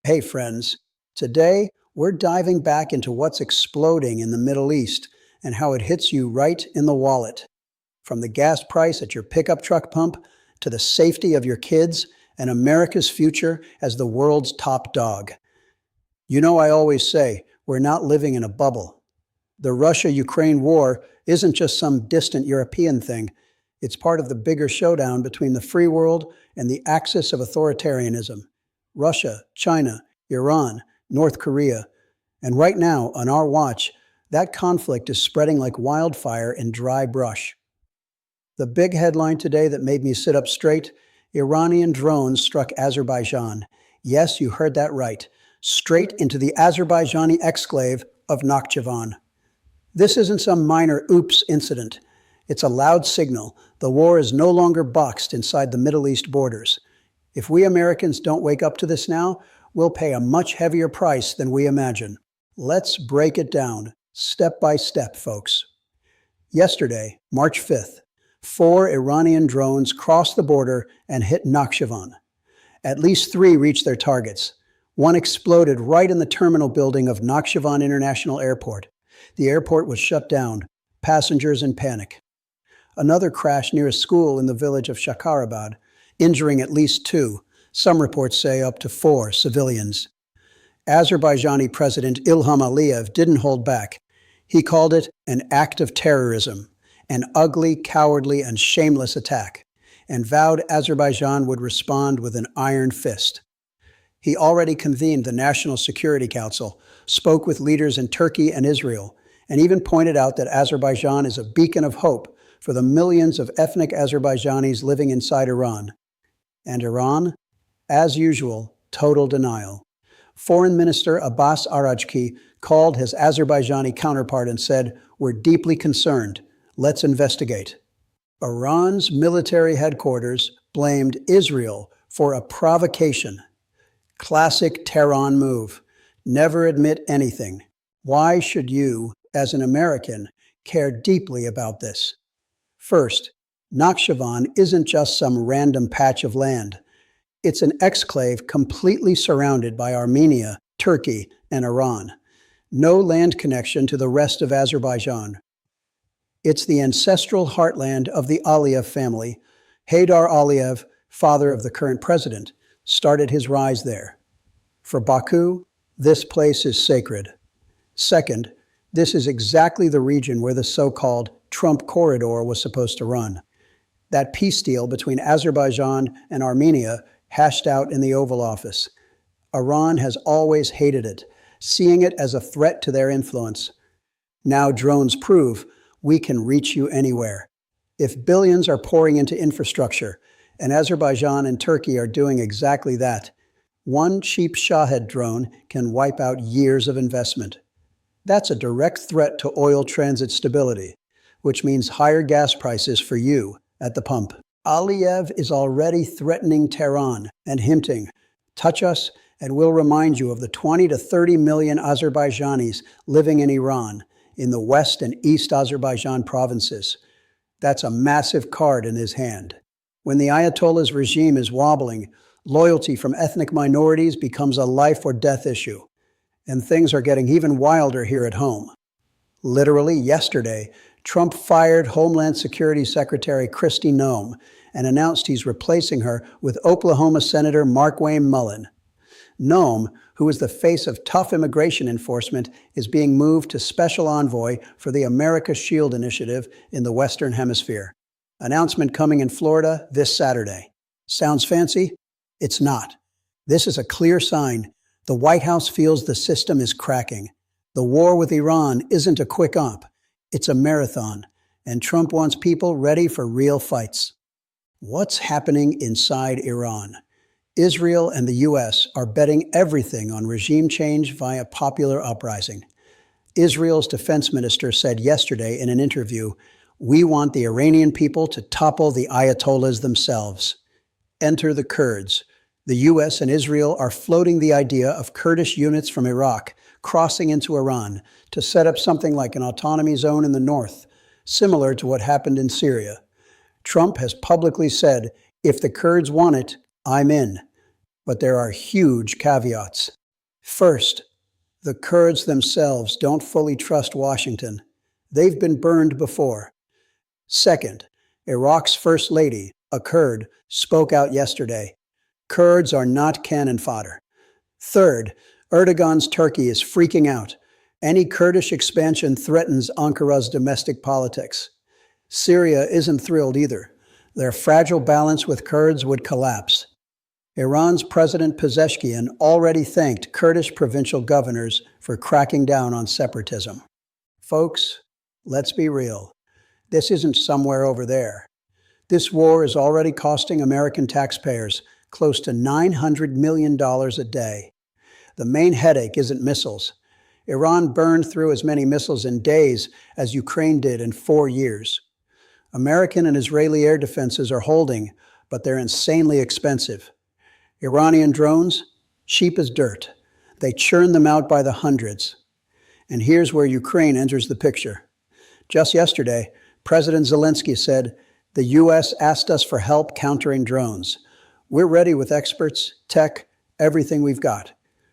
Hey, friends. Today, we're diving back into what's exploding in the Middle East and how it hits you right in the wallet. From the gas price at your pickup truck pump to the safety of your kids and America's future as the world's top dog. You know, I always say we're not living in a bubble. The Russia Ukraine war isn't just some distant European thing, it's part of the bigger showdown between the free world and the axis of authoritarianism. Russia, China, Iran, North Korea. And right now, on our watch, that conflict is spreading like wildfire in dry brush. The big headline today that made me sit up straight: Iranian drones struck Azerbaijan. Yes, you heard that right. Straight into the Azerbaijani exclave of Nakhchivan. This isn't some minor oops incident. It's a loud signal. The war is no longer boxed inside the Middle East borders. If we Americans don't wake up to this now, we'll pay a much heavier price than we imagine. Let's break it down, step by step, folks. Yesterday, March 5th, 4 Iranian drones crossed the border and hit Nakhchivan. At least 3 reached their targets. One exploded right in the terminal building of Nakhchivan International Airport. The airport was shut down, passengers in panic. Another crashed near a school in the village of Shakarabad, injuring at least 2, some reports say up to 4 civilians. Azerbaijani President Ilham Aliyev didn't hold back. He called it an act of terrorism, an ugly, cowardly, and shameless attack, and vowed Azerbaijan would respond with an iron fist. He already convened the National Security Council, spoke with leaders in Turkey and Israel, and even pointed out that Azerbaijan is a beacon of hope for the millions of ethnic Azerbaijanis living inside Iran. And Iran? As usual, total denial. Foreign Minister Abbas Arajki called his Azerbaijani counterpart and said, "We're deeply concerned. Let's investigate." Iran's military headquarters blamed Israel for a provocation. Classic Tehran move. Never admit anything. Why should you, as an American, care deeply about this? First, Nakhchivan isn't just some random patch of land. It's an exclave completely surrounded by Armenia, Turkey, and Iran. No land connection to the rest of Azerbaijan. It's the ancestral heartland of the Aliyev family. Haydar Aliyev, father of the current president, started his rise there. For Baku, this place is sacred. Second, this is exactly the region where the so-called Trump corridor was supposed to run. That peace deal between Azerbaijan and Armenia hashed out in the Oval Office. Iran has always hated it, seeing it as a threat to their influence. Now drones prove we can reach you anywhere. If billions are pouring into infrastructure, and Azerbaijan and Turkey are doing exactly that, one cheap Shahed drone can wipe out years of investment. That's a direct threat to oil transit stability, which means higher gas prices for you at the pump. Aliyev is already threatening Tehran and hinting, "Touch us and we'll remind you of the 20 to 30 million Azerbaijanis living in Iran, in the West and East Azerbaijan provinces." That's a massive card in his hand. When the Ayatollah's regime is wobbling, loyalty from ethnic minorities becomes a life or death issue. And things are getting even wilder here at home. Literally yesterday, Trump fired Homeland Security Secretary Kristi Noem and announced he's replacing her with Oklahoma Senator Markwayne Mullin. Noem, who is the face of tough immigration enforcement, is being moved to Special Envoy for the America Shield Initiative in the Western Hemisphere. Announcement coming in Florida this Saturday. Sounds fancy? It's not. This is a clear sign. The White House feels the system is cracking. The war with Iran isn't a quick op. It's a marathon, and Trump wants people ready for real fights. What's happening inside Iran? Israel and the U.S. are betting everything on regime change via popular uprising. Israel's defense minister said yesterday in an interview, "We want the Iranian people to topple the Ayatollahs themselves." Enter the Kurds. The U.S. and Israel are floating the idea of Kurdish units from Iraq crossing into Iran to set up something like an autonomy zone in the north, similar to what happened in Syria. Trump has publicly said, "If the Kurds want it, I'm in." But there are huge caveats. First, the Kurds themselves don't fully trust Washington. They've been burned before. Second, Iraq's First Lady, a Kurd, spoke out yesterday. Kurds are not cannon fodder. Third, Erdogan's Turkey is freaking out. Any Kurdish expansion threatens Ankara's domestic politics. Syria isn't thrilled either. Their fragile balance with Kurds would collapse. Iran's President Pezeshkian already thanked Kurdish provincial governors for cracking down on separatism. Folks, let's be real. This isn't somewhere over there. This war is already costing American taxpayers close to $900 million a day. The main headache isn't missiles. Iran burned through as many missiles in days as Ukraine did in 4 years. American and Israeli air defenses are holding, but they're insanely expensive. Iranian drones, cheap as dirt. They churn them out by the hundreds. And here's where Ukraine enters the picture. Just yesterday, President Zelensky said, "The U.S. asked us for help countering drones. We're ready with experts, tech, everything we've got."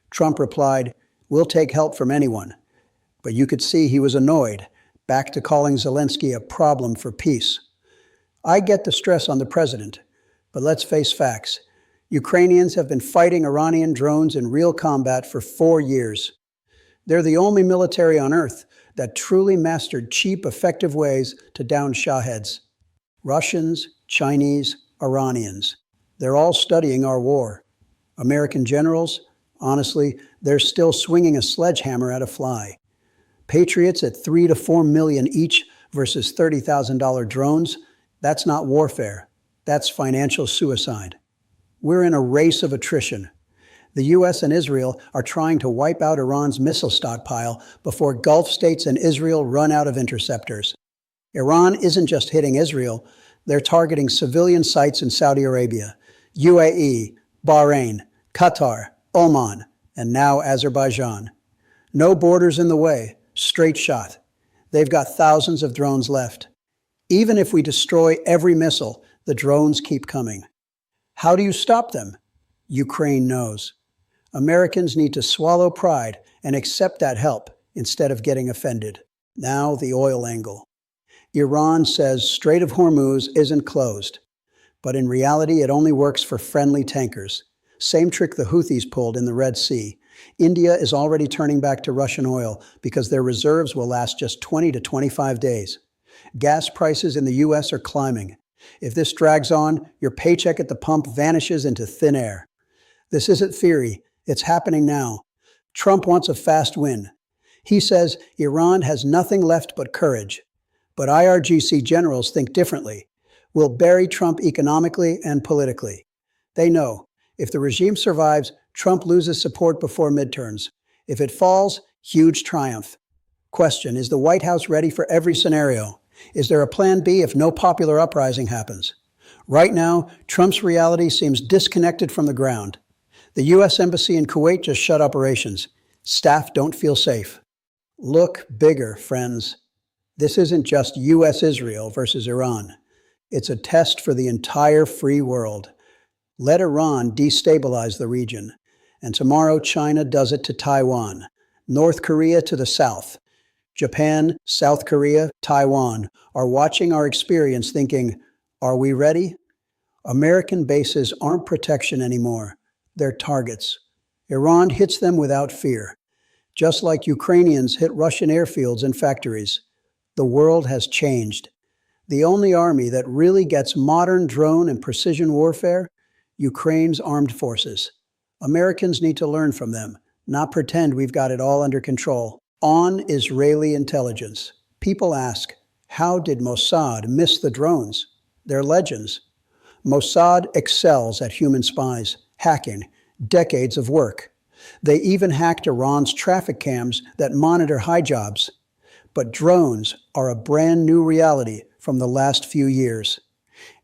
Trump replied, "We'll take help from anyone." But you could see he was annoyed, back to calling Zelensky a problem for peace. I get the stress on the president, but let's face facts. Ukrainians have been fighting Iranian drones in real combat for 4 years. They're the only military on earth that truly mastered cheap, effective ways to down shahheads. Russians, Chinese, Iranians. They're all studying our war. American generals, honestly, they're still swinging a sledgehammer at a fly. Patriots at $3 to $4 million each versus $30,000 drones, that's not warfare. That's financial suicide. We're in a race of attrition. The U.S. and Israel are trying to wipe out Iran's missile stockpile before Gulf states and Israel run out of interceptors. Iran isn't just hitting Israel, they're targeting civilian sites in Saudi Arabia, UAE, Bahrain, Qatar, Oman, and now Azerbaijan. No borders in the way, straight shot. They've got thousands of drones left. Even if we destroy every missile, the drones keep coming. How do you stop them? Ukraine knows. Americans need to swallow pride and accept that help instead of getting offended. Now the oil angle. Iran says Strait of Hormuz isn't closed, but in reality it only works for friendly tankers. Same trick the Houthis pulled in the Red Sea. India is already turning back to Russian oil because their reserves will last just 20 to 25 days. Gas prices in the U.S. are climbing. If this drags on, your paycheck at the pump vanishes into thin air. This isn't theory, it's happening now. Trump wants a fast win. He says Iran has nothing left but courage. But IRGC generals think differently. We'll bury Trump economically and politically. They know, if the regime survives, Trump loses support before midterms. If it falls, huge triumph. Question, is the White House ready for every scenario? Is there a plan B if no popular uprising happens? Right now, Trump's reality seems disconnected from the ground. The U.S. Embassy in Kuwait just shut operations. Staff don't feel safe. Look bigger, friends. This isn't just U.S.-Israel versus Iran. It's a test for the entire free world. Let Iran destabilize the region. And tomorrow, China does it to Taiwan. North Korea to the south. Japan, South Korea, Taiwan are watching our experience thinking, are we ready? American bases aren't protection anymore. They're targets. Iran hits them without fear. Just like Ukrainians hit Russian airfields and factories. The world has changed. The only army that really gets modern drone and precision warfare? Ukraine's armed forces. Americans need to learn from them, not pretend we've got it all under control. On Israeli intelligence, people ask, how did Mossad miss the drones? They're legends. Mossad excels at human spies, hacking, decades of work. They even hacked Iran's traffic cams that monitor hijabs. But drones are a brand new reality from the last few years.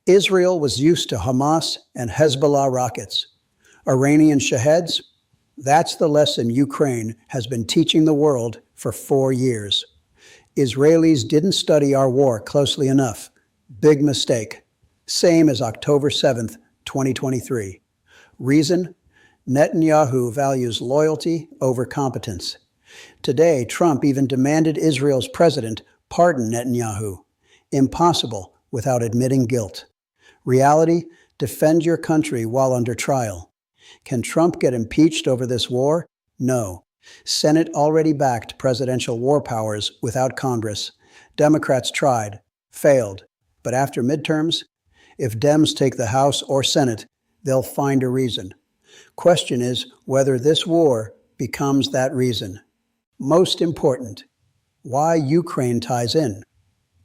Israel was used to Hamas and Hezbollah rockets. Iranian Shaheds? That's the lesson Ukraine has been teaching the world for 4 years. Israelis didn't study our war closely enough. Big mistake. Same as October 7th, 2023. Reason? Netanyahu values loyalty over competence. Today, Trump even demanded Israel's president pardon Netanyahu. Impossible without admitting guilt. Reality, defend your country while under trial. Can Trump get impeached over this war? No. Senate already backed presidential war powers without Congress. Democrats tried, failed. But after midterms, if Dems take the House or Senate, they'll find a reason. Question is whether this war becomes that reason. Most important, why Ukraine ties in.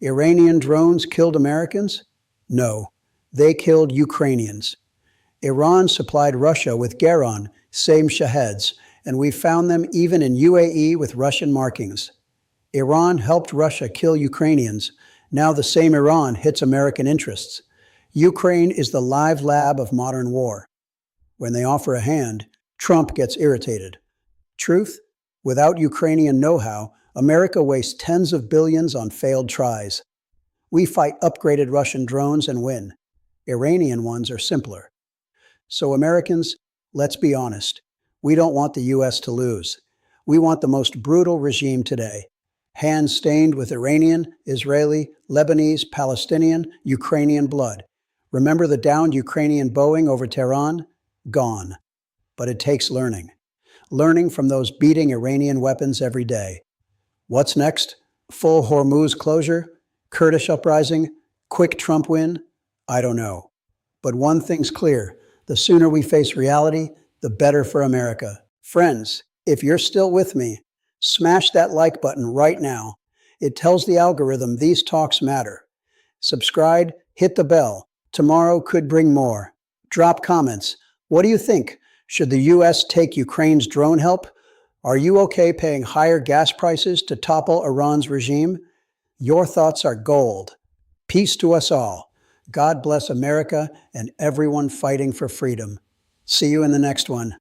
Iranian drones killed Americans? No, they killed Ukrainians. Iran supplied Russia with Geron, same Shaheeds, and we found them even in UAE with Russian markings. Iran helped Russia kill Ukrainians. Now the same Iran hits American interests. Ukraine is the live lab of modern war. When they offer a hand, Trump gets irritated. Truth? Without Ukrainian know-how, America wastes tens of billions on failed tries. We fight upgraded Russian drones and win. Iranian ones are simpler. So Americans, let's be honest. We don't want the U.S. to lose. We want the most brutal regime today. Hands stained with Iranian, Israeli, Lebanese, Palestinian, Ukrainian blood. Remember the downed Ukrainian Boeing over Tehran? Gone. But it takes learning. Learning from those beating Iranian weapons every day. What's next? Full Hormuz closure? Kurdish uprising? Quick Trump win? I don't know. But one thing's clear. The sooner we face reality, the better for America. Friends, if you're still with me, smash that like button right now. It tells the algorithm these talks matter. Subscribe, hit the bell. Tomorrow could bring more. Drop comments. What do you think? Should the U.S. take Ukraine's drone help? Are you okay paying higher gas prices to topple Iran's regime? Your thoughts are gold. Peace to us all. God bless America and everyone fighting for freedom. See you in the next one.